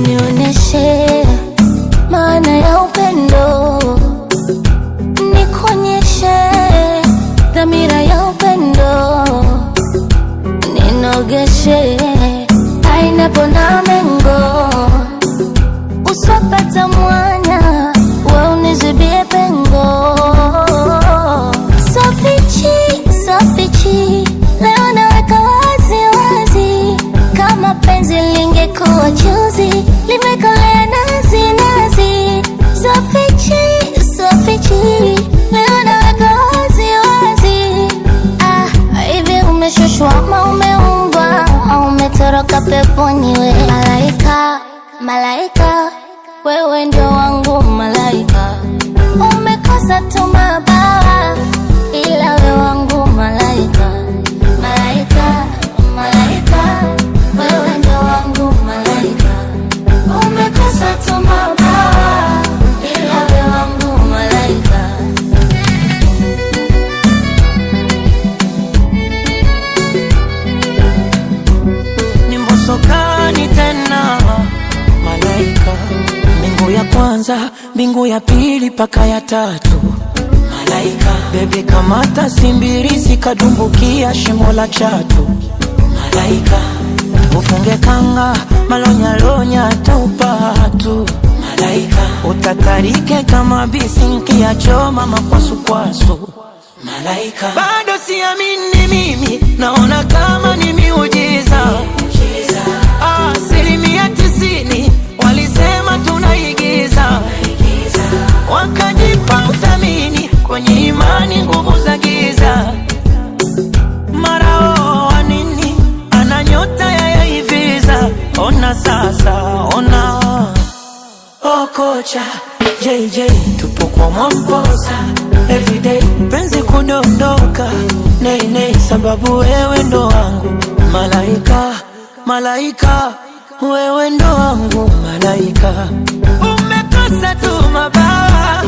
Nioneshe maana ya upendo, nikuonyeshe dhamira ya upendo, ninogeshe haina pona mengo, usipata mwanya wewe unizibie pengo. Sofichi, leo naweka wazi wazi, kama penzi lingekuwa chuzi, limekolea nazi nazi. Sofichi, leo naweka wazi wazi. Hivi umeshushwa ama umeumbwa, au umetoroka peponi we? Malaika, wewe ndio wangu malaika. Umekosa tu mabawa, ila wewe wangu malaika. Malaika, wewe ndio wangu malaika. Umekosa tu mabawa, ila wewe wangu malaika. Ni mbosokani tena malaika. Mbingu ya kwanza, mbingu ya pili, paka ya tatu malaika. Bebe kamata simbirisi, kadumbukia shimo la chatu malaika. Ufunge kanga, malonyalonya taupatu malaika. Utatarike kama bisinki ya choma makwasukwasu malaika. Bado siamini mimi, naona kama ni miujiza. 90% walisema tunaigiza, wakajipa uthamini kwenye imani, nguvu za giza. Mara wa nini ananyota ya hiviza. Ona sasa, ona kocha JJ, tupo kwa Mwamposa everyday, penzi kudondoka nei, sababu wewe ndo wangu malaika, wewe ndo wangu malaika. Umekosa tu mabawa,